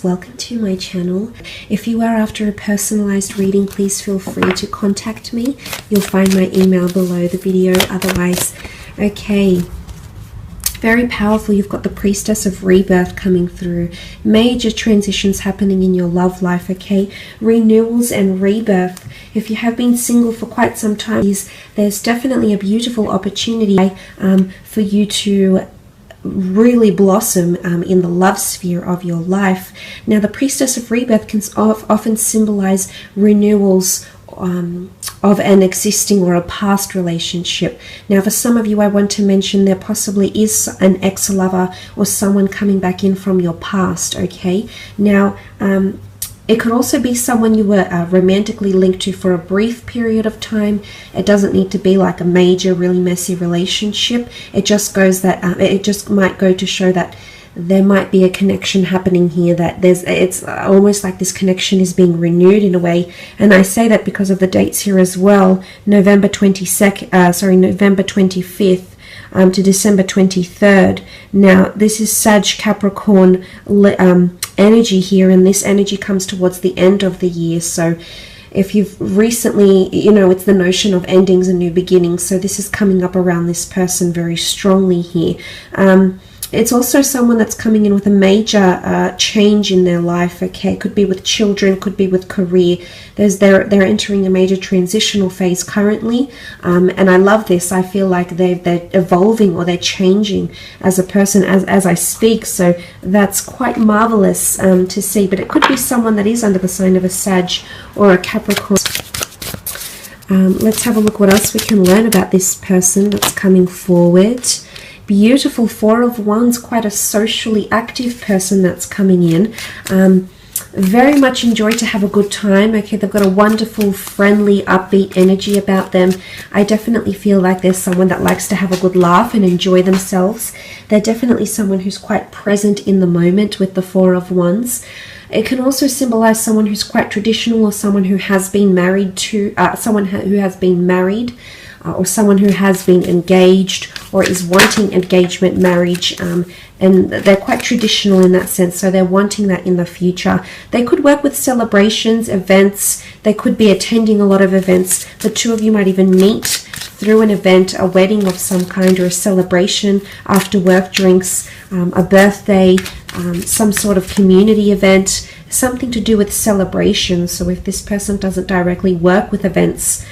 Welcome to my channel. If you are after a personalized reading, please feel free to contact me. You'll find my email below the video. Otherwise, okay, very powerful. You've got the Priestess of Rebirth coming through. Major transitions happening in your love life, okay? Renewals and rebirth. If you have been single for quite some time, there's definitely a beautiful opportunity for you to really blossom in the love sphere of your life. Now, the Priestess of Rebirth can often symbolize renewals of an existing or a past relationship. Now, for some of you, I want to mention there possibly is an ex-lover or someone coming back in from your past, okay? Now, it could also be someone you were romantically linked to for a brief period of time. It doesn't need to be like a major, really messy relationship. It just goes that it just might go to show that there might be a connection happening here. That it's almost like this connection is being renewed in a way. And I say that because of the dates here as well. November 25th. To December 23rd. Now, this is Sag Capricorn energy here, and this energy comes towards the end of the year. So if you've recently, it's the notion of endings and new beginnings. So this is coming up around this person very strongly here. It's also someone that's coming in with a major change in their life, okay? Could be with children, could be with career. They're entering a major transitional phase currently, and I love this. I feel like they're evolving or they're changing as a person as I speak, so that's quite marvelous to see. But it could be someone that is under the sign of a Sag or a Capricorn. Let's have a look what else we can learn about this person that's coming forward. Beautiful Four of Wands, quite a socially active person that's coming in. Very much enjoy to have a good time. Okay, they've got a wonderful, friendly, upbeat energy about them. I definitely feel like there's someone that likes to have a good laugh and enjoy themselves. They're definitely someone who's quite present in the moment with the Four of Wands. It can also symbolize someone who's quite traditional, or someone who has been married to or someone who has been engaged or is wanting engagement, marriage, and they're quite traditional in that sense, so they're wanting that in the future. They could work with celebrations, events. They could be attending a lot of events. The two of you might even meet through an event, a wedding of some kind, or a celebration, after work drinks, a birthday, some sort of community event, something to do with celebrations. So if this person doesn't directly work with events,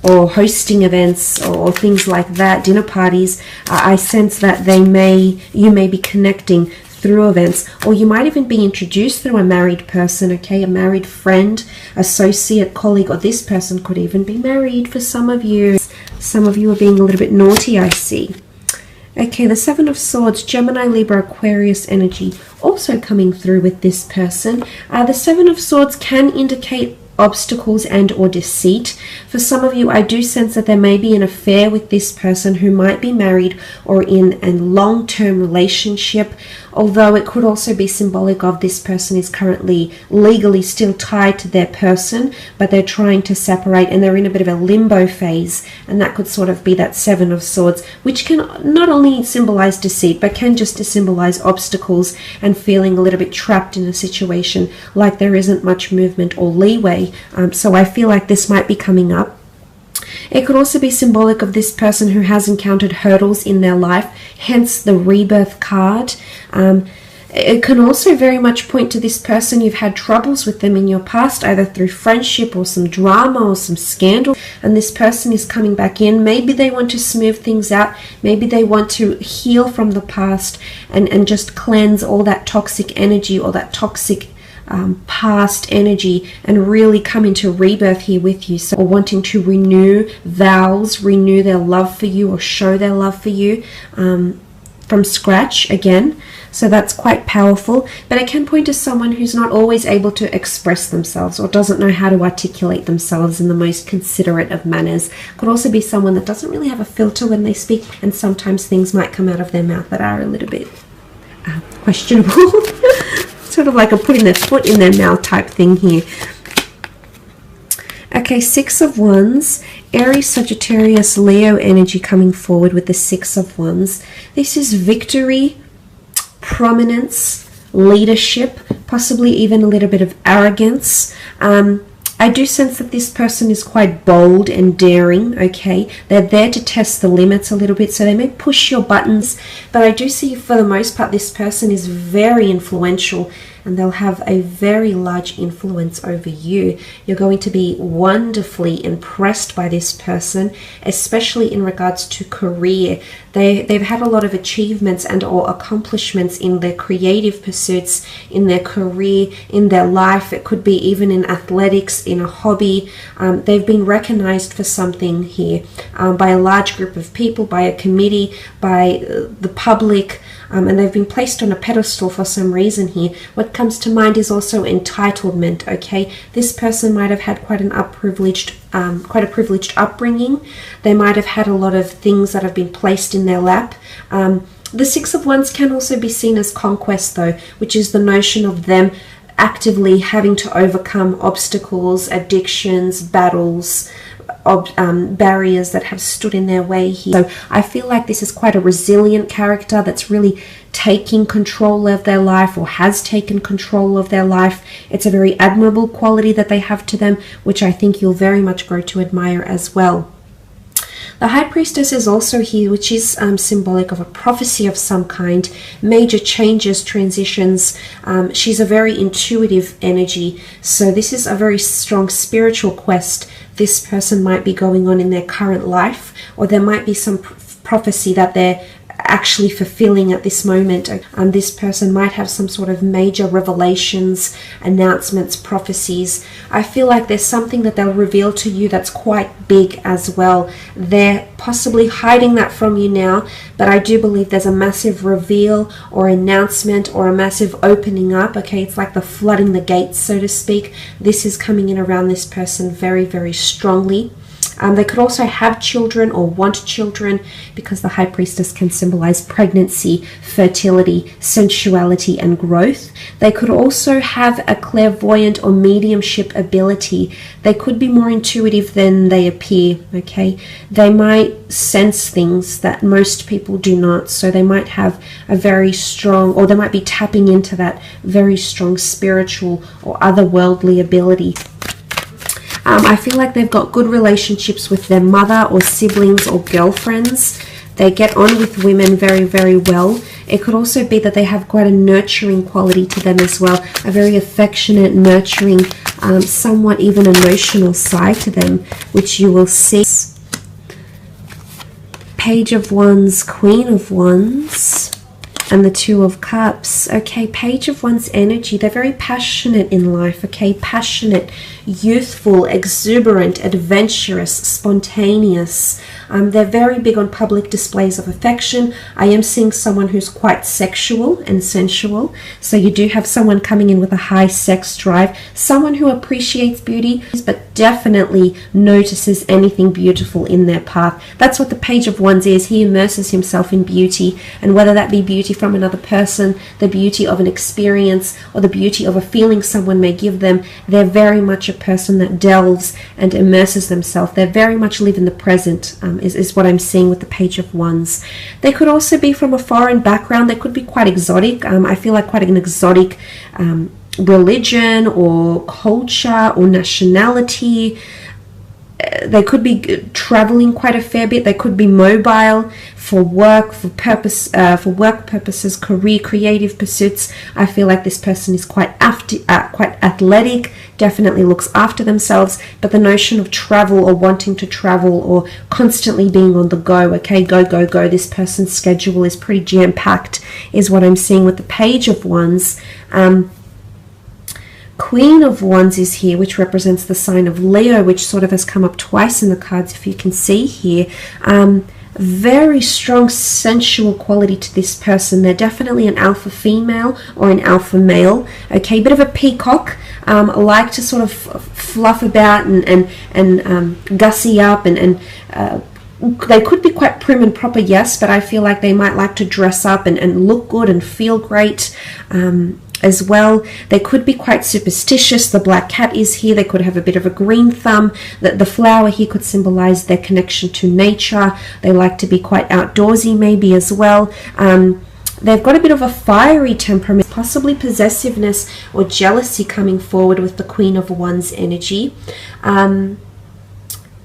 or hosting events or things like that, dinner parties, I sense that you may be connecting through events, or you might even be introduced through a married person, okay, a married friend, associate, colleague, or this person could even be married for some of you. Some of you are being a little bit naughty, I see. Okay, the Seven of Swords, Gemini, Libra, Aquarius energy also coming through with this person. The Seven of Swords can indicate obstacles and or deceit. For some of you, I do sense that there may be an affair with this person who might be married or in a long-term relationship, although it could also be symbolic of this person is currently legally still tied to their person, but they're trying to separate and they're in a bit of a limbo phase, and that could sort of be that Seven of Swords, which can not only symbolize deceit, but can just symbolize obstacles and feeling a little bit trapped in a situation, like there isn't much movement or leeway. So I feel like this might be coming up. It could also be symbolic of this person who has encountered hurdles in their life, hence the Rebirth card. It can also very much point to this person. You've had troubles with them in your past, either through friendship or some drama or some scandal, and this person is coming back in. Maybe they want to smooth things out. Maybe they want to heal from the past and just cleanse all that toxic energy or that toxic past energy and really come into rebirth here with you. So, or wanting to renew vows, renew their love for you, or show their love for you from scratch again. So that's quite powerful, but it can point to someone who's not always able to express themselves or doesn't know how to articulate themselves in the most considerate of manners. Could also be someone that doesn't really have a filter when they speak, and sometimes things might come out of their mouth that are a little bit questionable. Sort of like a putting their foot in their mouth type thing here. Okay, Six of Wands, Aries, Sagittarius, Leo energy coming forward with the Six of Wands. This is victory, prominence, leadership, possibly even a little bit of arrogance. I do sense that this person is quite bold and daring, okay? They're there to test the limits a little bit, so they may push your buttons, but I do see for the most part this person is very influential, and they'll have a very large influence over you. You're going to be wonderfully impressed by this person, especially in regards to career. They've had a lot of achievements and or accomplishments in their creative pursuits, in their career, in their life. It could be even in athletics, in a hobby. They've been recognized for something here by a large group of people, by a committee, by the public, and they've been placed on a pedestal for some reason here. What comes to mind is also entitlement, okay? This person might have had quite a privileged upbringing. They might have had a lot of things that have been placed in their lap. The Six of Wands can also be seen as conquest though, which is the notion of them actively having to overcome obstacles, addictions, battles, barriers that have stood in their way here. So I feel like this is quite a resilient character that's really taking control of their life, or has taken control of their life. It's a very admirable quality that they have to them, which I think you'll very much grow to admire as well. The High Priestess is also here, which is symbolic of a prophecy of some kind, major changes, transitions. She's a very intuitive energy, so this is a very strong spiritual quest this person might be going on in their current life, or there might be some prophecy that they're actually fulfilling at this moment. This person might have some sort of major revelations, announcements, prophecies. I feel like there's something that they'll reveal to you that's quite big as well. They're possibly hiding that from you now, but I do believe there's a massive reveal or announcement or a massive opening up, okay? It's like the flooding the gates, so to speak. This is coming in around this person very, very strongly. They could also have children or want children, because the High Priestess can symbolize pregnancy, fertility, sensuality, and growth. They could also have a clairvoyant or mediumship ability. They could be more intuitive than they appear, okay? They might sense things that most people do not, so they might have a very strong, or they might be tapping into that very strong spiritual or otherworldly ability. I feel like they've got good relationships with their mother or siblings or girlfriends. They get on with women very, very well. It could also be that they have quite a nurturing quality to them as well, a very affectionate, nurturing, somewhat even emotional side to them, which you will see. Page of Wands, Queen of Wands, and the Two of Cups. Okay, Page of Wands energy. They're very passionate in life, okay? Passionate, youthful, exuberant, adventurous, spontaneous. They're very big on public displays of affection. I am seeing someone who's quite sexual and sensual. So you do have someone coming in with a high sex drive. Someone who appreciates beauty, but definitely notices anything beautiful in their path. That's what the Page of Wands is. He immerses himself in beauty, and whether that be beauty from another person, the beauty of an experience, or the beauty of a feeling someone may give them, they're very much a person that delves and immerses themselves. They very much live in the present, is what I'm seeing with the Page of Wands. They could also be from a foreign background. They could be quite exotic. I feel like quite an exotic religion or culture or nationality. They could be traveling quite a fair bit. They could be mobile for work, for work purposes, career, creative pursuits. I feel like this person is quite athletic, definitely looks after themselves, but the notion of travel or wanting to travel or constantly being on the go, okay, go, go, go. This person's schedule is pretty jam-packed, is what I'm seeing with the Page of Wands. Queen of Wands is here, which represents the sign of Leo, which sort of has come up twice in the cards, if you can see here. Very strong sensual quality to this person. They're definitely an alpha female or an alpha male. Okay, bit of a peacock. Like to sort of fluff about and gussy up and they could be quite prim and proper, yes, but I feel like they might like to dress up and look good and feel great as well. They could be quite superstitious. The black cat is here. They could have a bit of a green thumb. The flower here could symbolize their connection to nature. They like to be quite outdoorsy maybe as well. They've got a bit of a fiery temperament, possibly possessiveness or jealousy coming forward with the Queen of Wands energy.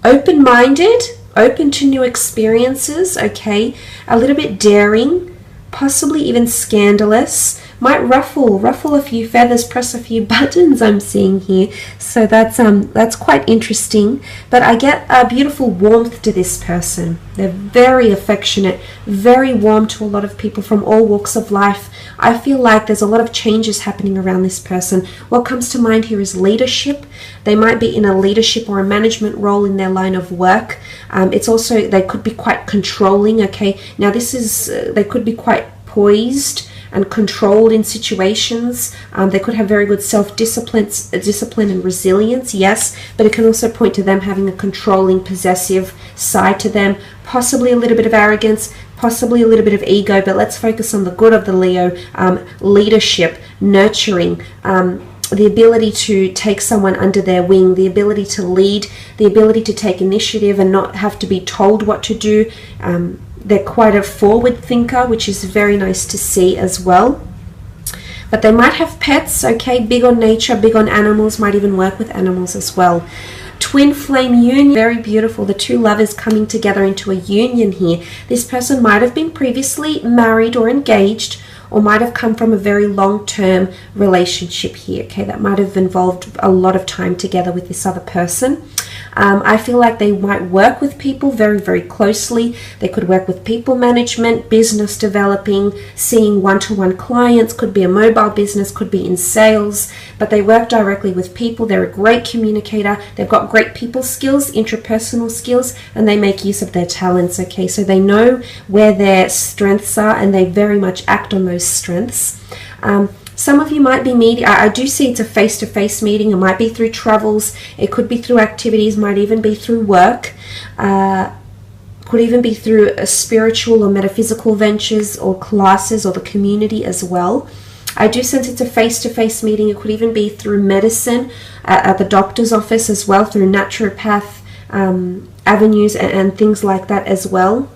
Open-minded, open to new experiences, okay? A little bit daring, possibly even scandalous. Might ruffle a few feathers, press a few buttons, I'm seeing here. So that's quite interesting. But I get a beautiful warmth to this person. They're very affectionate, very warm to a lot of people from all walks of life. I feel like there's a lot of changes happening around this person. What comes to mind here is leadership. They might be in a leadership or a management role in their line of work. It's also, they could be quite controlling, okay? Now this is, they could be quite poised and controlled in situations. They could have very good self-discipline and resilience, yes, but it can also point to them having a controlling, possessive side to them, possibly a little bit of arrogance, possibly a little bit of ego, but let's focus on the good of the Leo. Leadership, nurturing, the ability to take someone under their wing, the ability to lead, the ability to take initiative and not have to be told what to do. They're quite a forward thinker, which is very nice to see as well. But they might have pets, okay, big on nature, big on animals, might even work with animals as well. Twin flame union, very beautiful. The two lovers coming together into a union here. This person might have been previously married or engaged, or might have come from a very long-term relationship here, okay? That might have involved a lot of time together with this other person. I feel like they might work with people very, very closely. They could work with people management, business developing, seeing one-to-one clients, could be a mobile business, could be in sales, but they work directly with people. They're a great communicator. They've got great people skills, interpersonal skills, and they make use of their talents, okay? So they know where their strengths are and they very much act on those strengths. Some of you might be meeting, I do see it's a face-to-face meeting. It might be through travels, it could be through activities, might even be through work, could even be through a spiritual or metaphysical ventures or classes or the community as well. I do sense it's a face-to-face meeting. It could even be through medicine, at the doctor's office as well, through naturopath avenues and things like that as well.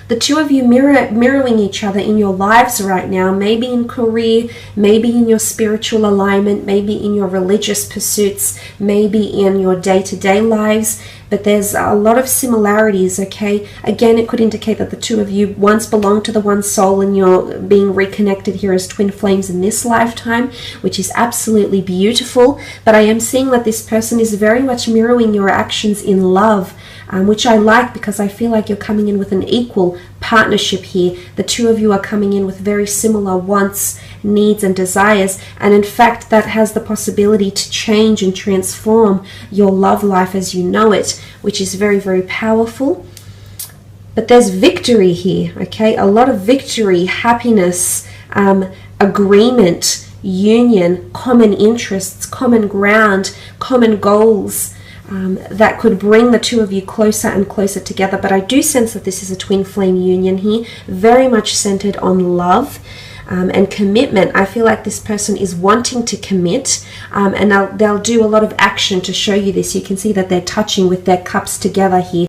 The two of you mirroring each other in your lives right now, maybe in career, maybe in your spiritual alignment, maybe in your religious pursuits, maybe in your day-to-day lives, but there's a lot of similarities, okay? Again, it could indicate that the two of you once belonged to the one soul and you're being reconnected here as twin flames in this lifetime, which is absolutely beautiful. But I am seeing that this person is very much mirroring your actions in love, which I like because I feel like you're coming in with an equal partnership here. The two of you are coming in with very similar wants, needs and desires, and in fact that has the possibility to change and transform your love life as you know it, which is very, very powerful. But there's victory here, okay? A lot of victory, happiness, agreement, union, common interests, common ground, common goals, that could bring the two of you closer and closer together. But I do sense that this is a twin flame union here, very much centered on love and commitment. I feel like this person is wanting to commit, and they'll do a lot of action to show you this. You can see that they're touching with their cups together here.